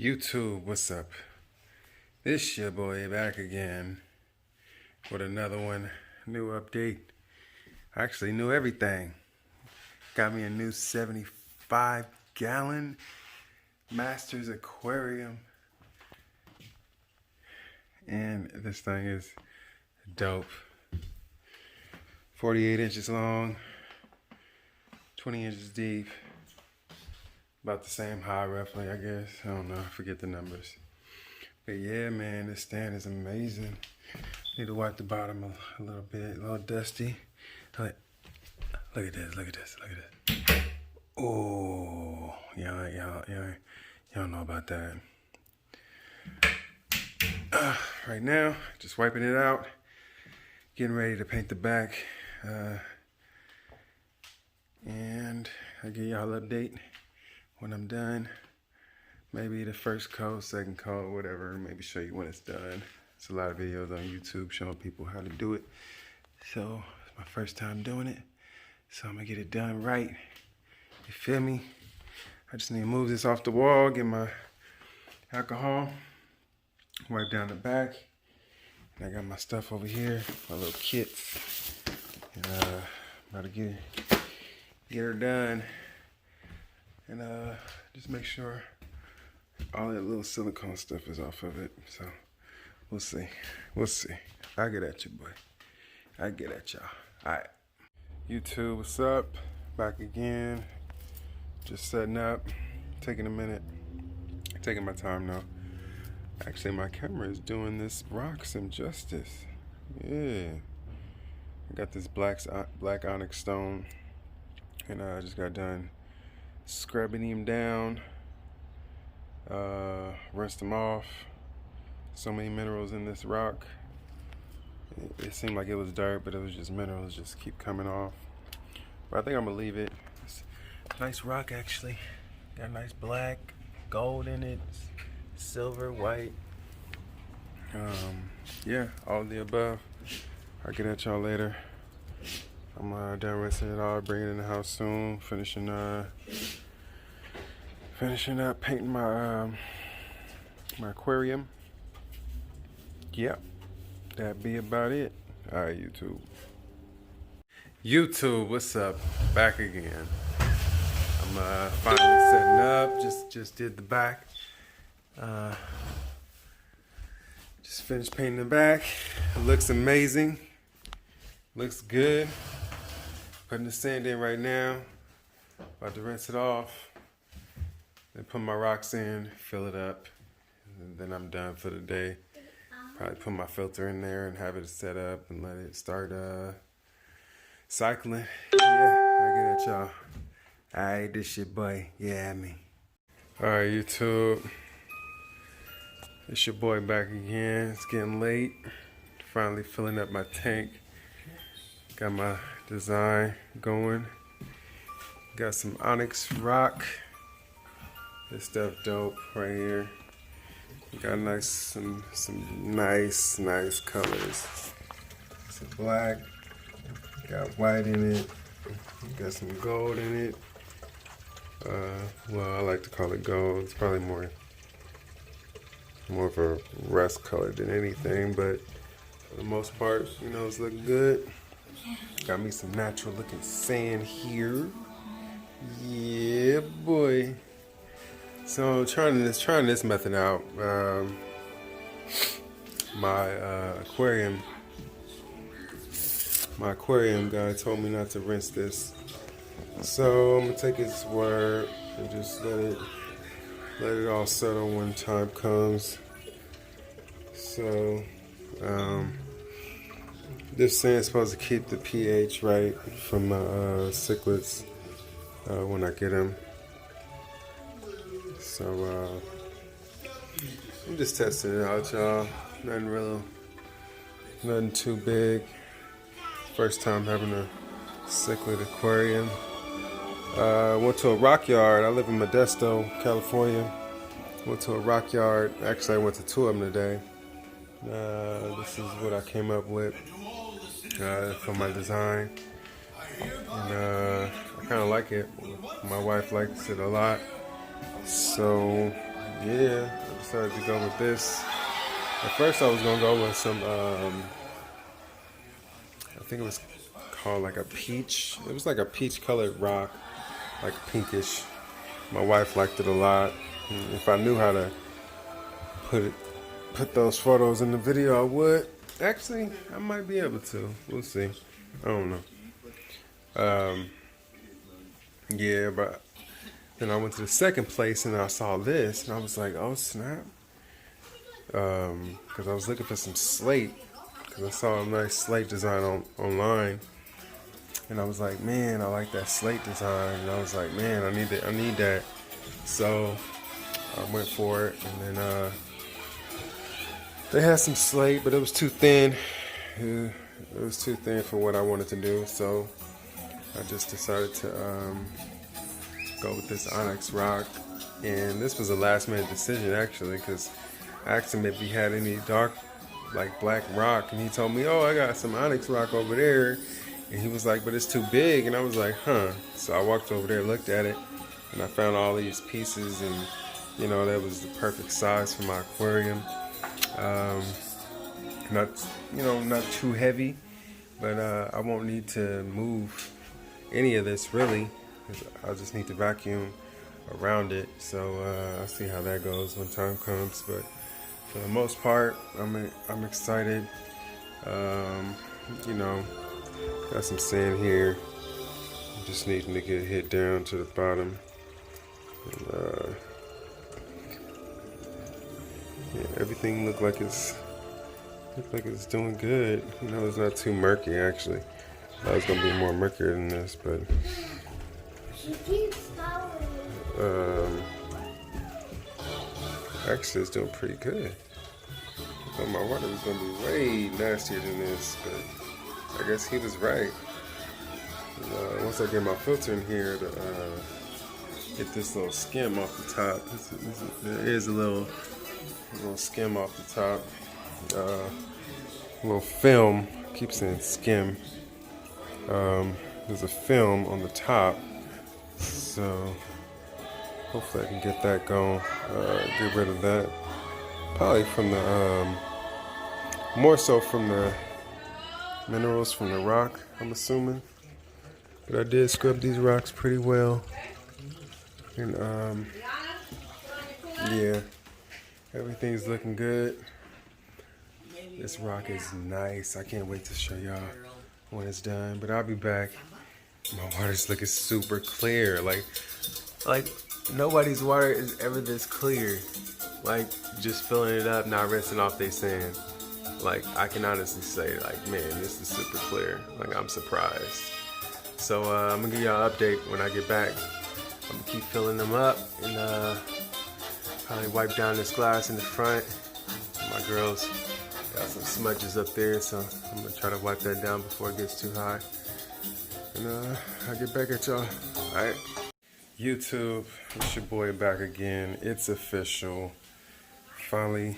YouTube, what's up? This your boy back again with another one, new update. Actually, new everything. Got me a new 75-gallon Masters aquarium. And this thing is dope. 48 inches long, 20 inches deep. About the same height, roughly, I guess. I don't know. I forget the numbers. But yeah, man, this stand is amazing. Need to wipe the bottom a little bit. A little dusty. Look at this. Look at this. Look at this. Oh, y'all don't know about that. Right now, just wiping it out. Getting ready to paint the back. And I'll give y'all an update when I'm done. Maybe the first coat, second coat, whatever. Maybe show you when it's done. It's a lot of videos on YouTube showing people how to do it. So it's my first time doing it. So I'm gonna get it done right. You feel me? I just need to move this off the wall, get my alcohol, wipe down the back. And I got my stuff over here, my little kits. And about to get her done. And just make sure all that little silicone stuff is off of it. So we'll see. We'll see. I'll get at you, boy. I'll get at y'all. Alright. YouTube, what's up? Back again. Just setting up. Taking a minute. Taking my time now. Actually, my camera is doing this rock some justice. Yeah. I got this black onyx stone. And I just got done scrubbing him down, rinsed them off. So many minerals in this rock. It seemed like it was dirt, but it was just minerals just keep coming off. But I think I'm gonna leave it. It's a nice rock actually. Got a nice black, gold in it, silver, white. Yeah, all of the above. I'll get at y'all later. I'm done rinsing it all, bringing it in the house soon. Finishing up painting my my aquarium. Yep, that'd be about it. All right, YouTube. YouTube, what's up? Back again. I'm finally setting up. Just did the back. Just finished painting the back. It looks amazing. Looks good. Putting the sand in right now. About to rinse it off. Then put my rocks in, fill it up. And then I'm done for the day. Probably put my filter in there and have it set up and let it start cycling. Yeah, I get at y'all. Alright, this your boy. Yeah, me. Alright, YouTube. It's your boy back again. It's getting late. Finally filling up my tank. Got my design going. Got some onyx rock. This stuff dope right here. Got some nice colors. Some black. Got white in it. Got some gold in it. Well, I like to call it gold. It's probably more of a rust color than anything, but for the most part, you know, it's looking good. Got me some natural looking sand here. Yeah, boy. So trying this method out. My aquarium guy told me not to rinse this. So I'm gonna take his word and just let it all settle when time comes. So this sand's supposed to keep the pH right for my cichlids when I get them. So I'm just testing it out, y'all. Nothing too big. First time having a cichlid aquarium. Went to a rock yard. I live in Modesto, California. Went to a rock yard. Actually, I went to two of them today. This is what I came up with for my design. And I kind of like it. My wife likes it a lot. So yeah, I decided to go with this. At first, I was gonna go with some. I think it was called like a peach. It was like a peach colored rock, like pinkish. My wife liked it a lot. And if I knew how to put it, put those photos in the video, I would. Actually, I might be able to. We'll see. I don't know. Yeah, but then I went to the second place and I saw this and I was like, oh snap. Because I was looking for some slate because I saw a nice slate design online. And I was like, man, I like that slate design. And I was like, man, I need that. So I went for it, and then they had some slate, but it was too thin. It was too thin for what I wanted to do. So I just decided to go with this onyx rock. And this was a last minute decision actually, because I asked him if he had any dark, like black rock, and he told me, oh, I got some onyx rock over there. And he was like, but it's too big. And I was like, huh. So I walked over there, looked at it, and I found all these pieces, and you know, that was the perfect size for my aquarium. Not, you know, not too heavy, but I won't need to move any of this really. I'll just need to vacuum around it. So I'll see how that goes when time comes. But for the most part, I'm excited. You know, got some sand here. I'm just needing to get hit down to the bottom. And, yeah, everything looked like it's doing good. You know, it's not too murky actually. I thought it was gonna be more murkier than this, but actually it's doing pretty good. I thought my water was gonna be way nastier than this, but I guess he was right. And, once I get my filter in here to get this little skim off the top, there is a little skim off the top. A little film. I keep saying skim. There's a film on the top, so hopefully I can get that going. Get rid of that. Probably from the more so from the minerals from the rock, I'm assuming. But I did scrub these rocks pretty well, and yeah, everything's looking good. This rock is nice. I can't wait to show y'all when it's done. But I'll be back. My water's looking super clear. Like nobody's water is ever this clear. Like just filling it up, not rinsing off their sand. Like I can honestly say, like, man, this is super clear. Like I'm surprised. So I'm gonna give y'all an update when I get back. I'm gonna keep filling them up and probably wipe down this glass in the front. My girls got some smudges up there, so I'm gonna try to wipe that down before it gets too high. And I'll get back at y'all. Alright. YouTube, it's your boy back again. It's official. Finally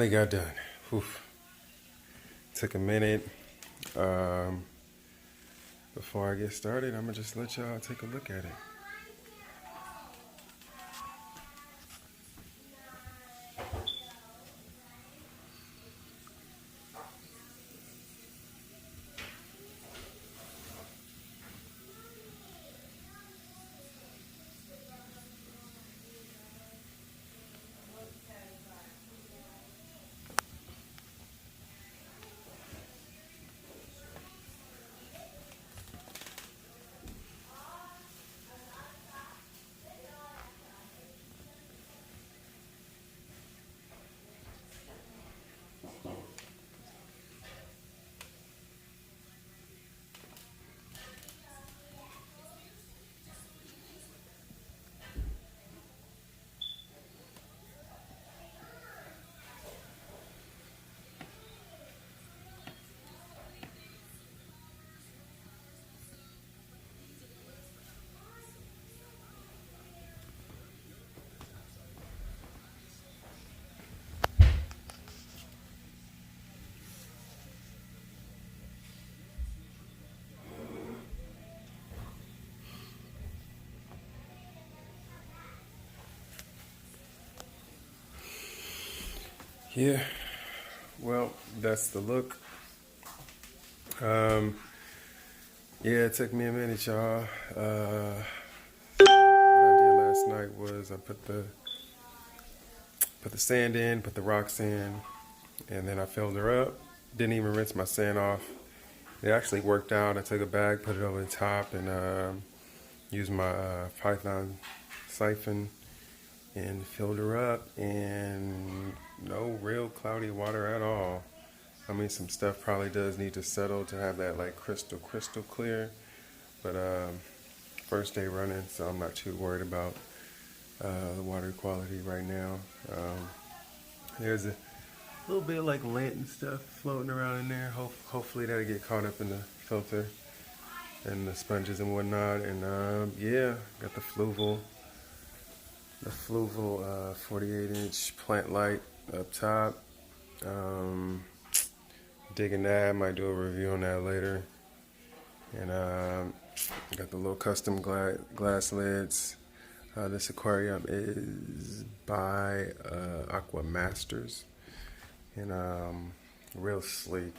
got done. Oof. Took a minute. Before I get started, I'm gonna just let y'all take a look at it. Yeah, well, that's the look. Um, yeah, it took me a minute, y'all. What I did last night was I put the sand in, put the rocks in, and then I filled her up. Didn't even rinse my sand off. It actually worked out. I took a bag, put it over the top, and used my Python siphon and filled her up. And no real cloudy water at all. I mean, some stuff probably does need to settle to have that like crystal clear. But first day running, so I'm not too worried about the water quality right now. There's a little bit of like lint and stuff floating around in there. Hopefully that'll get caught up in the filter and the sponges and whatnot. And yeah, got the Fluval 48-inch plant light up top. Digging that. Might do a review on that later. And got the little custom glass lids. This aquarium is by Aqua Masters, and real sleek.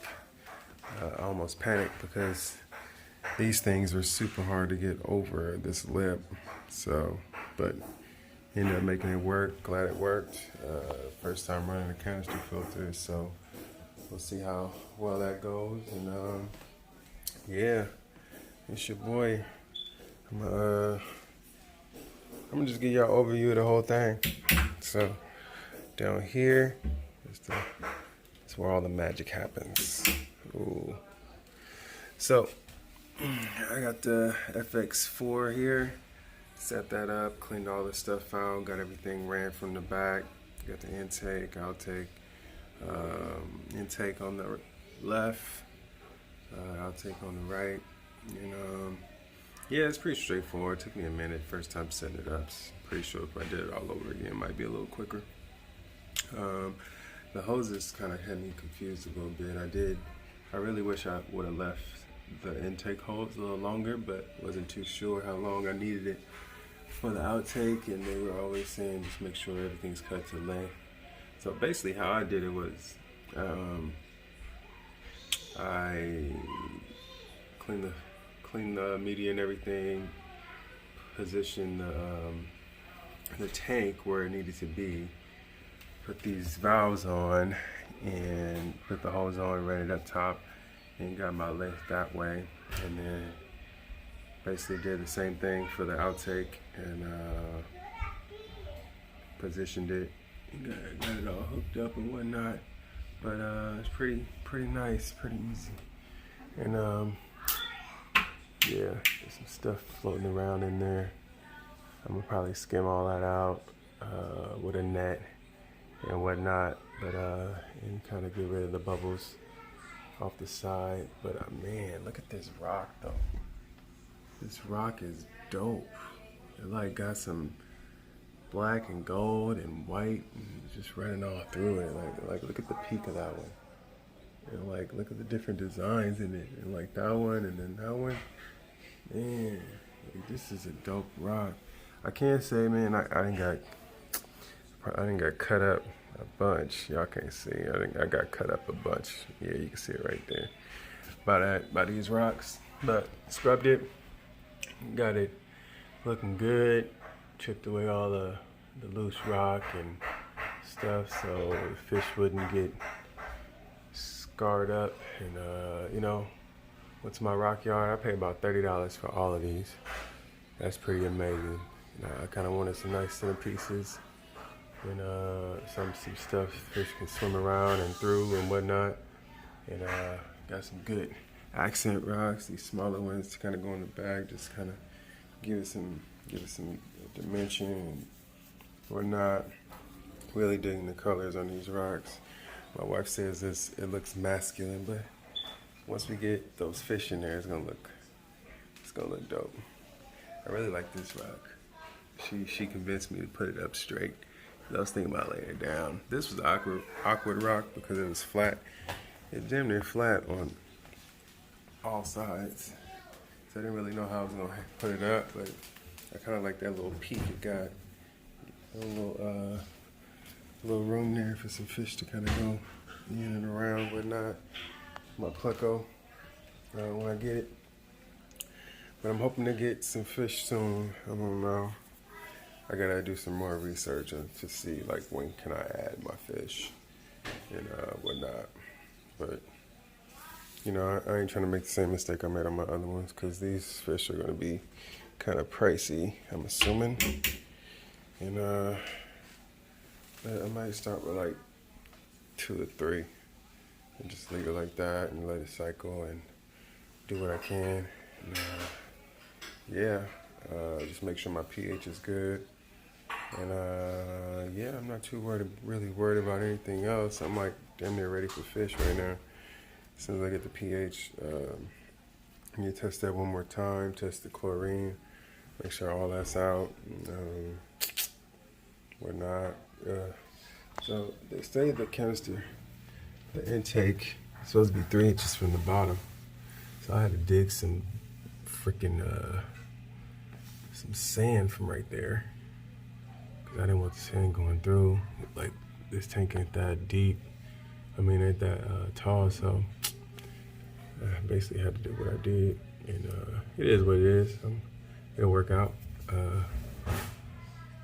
I almost panicked because these things are super hard to get over this lip. So, but ended up making it work. Glad it worked. First time running a canister filter, so we'll see how well that goes. And yeah, it's your boy. I'm gonna just give y'all an overview of the whole thing. So down here is where all the magic happens. Ooh. So I got the FX4 here. Set that up, cleaned all the stuff out, got everything ran from the back. Got the intake, outtake. Intake on the left, outtake on the right. And yeah, it's pretty straightforward. It took me a minute first time setting it up. Pretty sure if I did it all over again, it might be a little quicker. The hoses kind of had me confused a little bit. I really wish I would have left the intake hose a little longer, but wasn't too sure how long I needed it for the outtake, and they were always saying just make sure everything's cut to length. So basically how I did it was I cleaned the media and everything, positioned the tank where it needed to be, put these valves on, and put the hose on, ran it up top, and got my length that way. And then basically did the same thing for the outtake, and positioned it, and got it all hooked up and whatnot. But it's pretty nice, pretty easy. And yeah, there's some stuff floating around in there. I'm gonna probably skim all that out with a net and whatnot, but and kind of get rid of the bubbles off the side. But man, look at this rock though. This rock is dope. It like got some black and gold and white and just running all through it. Like look at the peak of that one. And like look at the different designs in it. And like that one and then that one. Man, this is a dope rock. I can't say, man, I didn't got cut up a bunch. Y'all can't see. I got cut up a bunch. Yeah, you can see it right there. By these rocks. But scrubbed it. Got it looking good. Chipped away all the loose rock and stuff so the fish wouldn't get scarred up. And you know, what's my rock yard? I paid about $30 for all of these. That's pretty amazing. I kind of wanted some nice centerpieces and some stuff fish can swim around and through and whatnot. And got some good accent rocks. These smaller ones to kind of go in the bag, just kind of give it some dimension and whatnot. Really digging the colors on these rocks. My wife says it looks masculine, but once we get those fish in there, it's gonna look dope. I really like this rock. She convinced me to put it up straight. I was thinking about laying it down. This was awkward rock because it was flat. It's damn near flat on all sides. So I didn't really know how I was gonna put it up, but I kind of like that little peak it got. A little room there for some fish to kind of go in and around, whatnot. My Pleco when I get it. But I'm hoping to get some fish soon. I don't know. I gotta do some more research to see like when can I add my fish and whatnot. But you know, I ain't trying to make the same mistake I made on my other ones because these fish are gonna be kind of pricey, I'm assuming. And I might start with like 2 or 3 and just leave it like that and let it cycle and do what I can. And, yeah, just make sure my pH is good. And yeah, I'm not too really worried about anything else. I'm like damn near ready for fish right now. As soon as I get the pH, you test that one more time, test the chlorine, make sure all that's out, whatnot. So they say the canister, the intake, is supposed to be 3 inches from the bottom. So I had to dig some freaking some sand from right there. Cause I didn't want the sand going through. Like this tank ain't that deep. I mean, ain't that tall. So I basically had to do what I did, and it is what it is. It'll work out.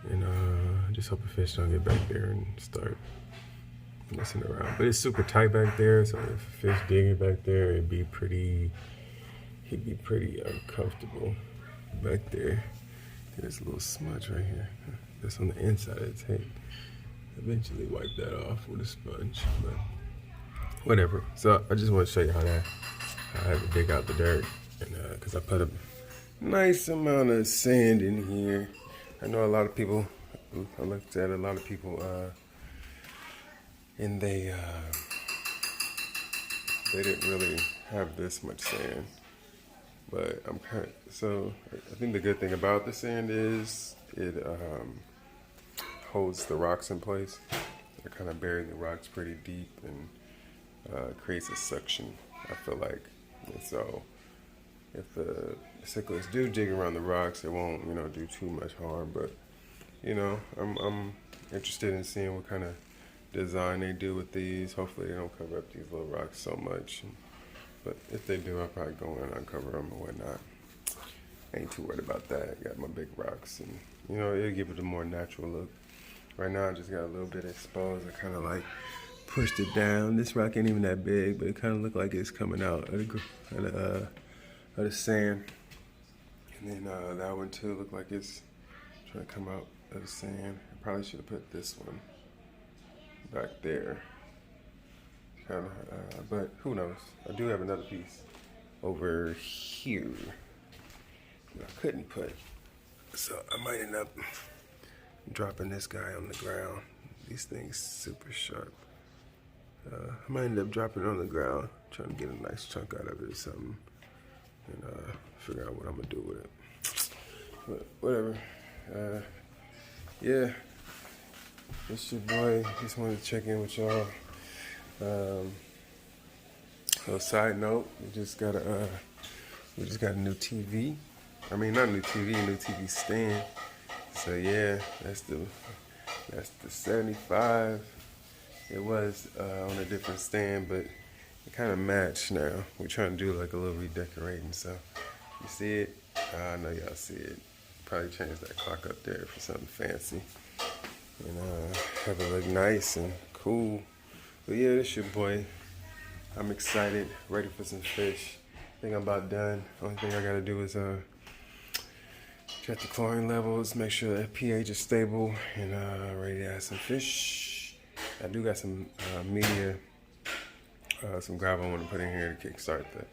And I just hope the fish don't get back there and start messing around. But it's super tight back there, so if a fish did get back there, he'd be pretty uncomfortable back there. There's a little smudge right here. That's on the inside of the tank. Eventually wipe that off with a sponge, but whatever. So I just want to show you how I had to dig out the dirt, and because I put a nice amount of sand in here. I know a lot of people, I looked at a lot of people, and they didn't really have this much sand. But so I think the good thing about the sand is it holds the rocks in place. It kind of buries the rocks pretty deep and creates a suction, I feel like. And so if the cichlids do dig around the rocks, it won't, do too much harm. But, I'm interested in seeing what kind of design they do with these. Hopefully they don't cover up these little rocks so much. But if they do, I'll probably go in and uncover them and whatnot. I ain't too worried about that. I got my big rocks, and, it'll give it a more natural look. Right now, I just got a little bit exposed. I kind of like pushed it down. This rock ain't even that big, but it kind of looked like it's coming out of the sand. And then that one too looked like it's trying to come out of the sand. I probably should have put this one back there. Kind of, but who knows? I do have another piece over here that I couldn't put. So I might end up dropping this guy on the ground. These things super sharp. I might end up dropping it on the ground, trying to get a nice chunk out of it or something, and figure out what I'm gonna do with it. But whatever. Yeah, it's your boy. Just wanted to check in with y'all. So side note, we just got a new TV. I mean, not a new TV, a new TV stand. So yeah, that's the 75. It was on a different stand, but it kind of matched now. We're trying to do like a little redecorating. So you see it? I know y'all see it. Probably change that clock up there for something fancy, and have it look nice and cool. But yeah, this your boy. I'm excited, ready for some fish. I think I'm about done. Only thing I gotta do is check the chlorine levels, make sure that pH is stable, and ready to add some fish. I do got some media, some gravel I want to put in here to kickstart the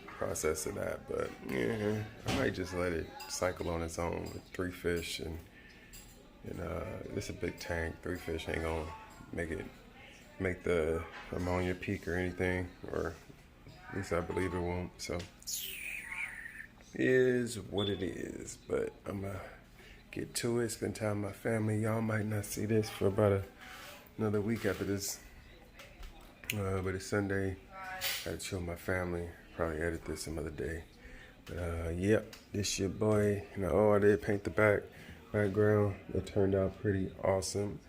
process of that. But yeah, I might just let it cycle on its own with 3 fish, and it's a big tank. 3 fish ain't gonna make the ammonia peak or anything, or at least I believe it won't. So it is what it is. But I'm gonna get to it, spend time with my family. Y'all might not see this for about another week after this, but it's Sunday. Gotta chill with my family. Probably edit this some other day. But yep, this your boy. I did paint the background. It turned out pretty awesome.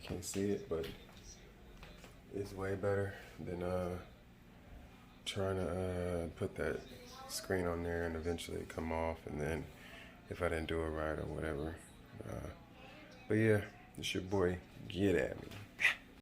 You can't see it, but It's way better than trying to put that screen on there and eventually it come off, and then if I didn't do it right or whatever. But yeah, it's your boy. Get at me.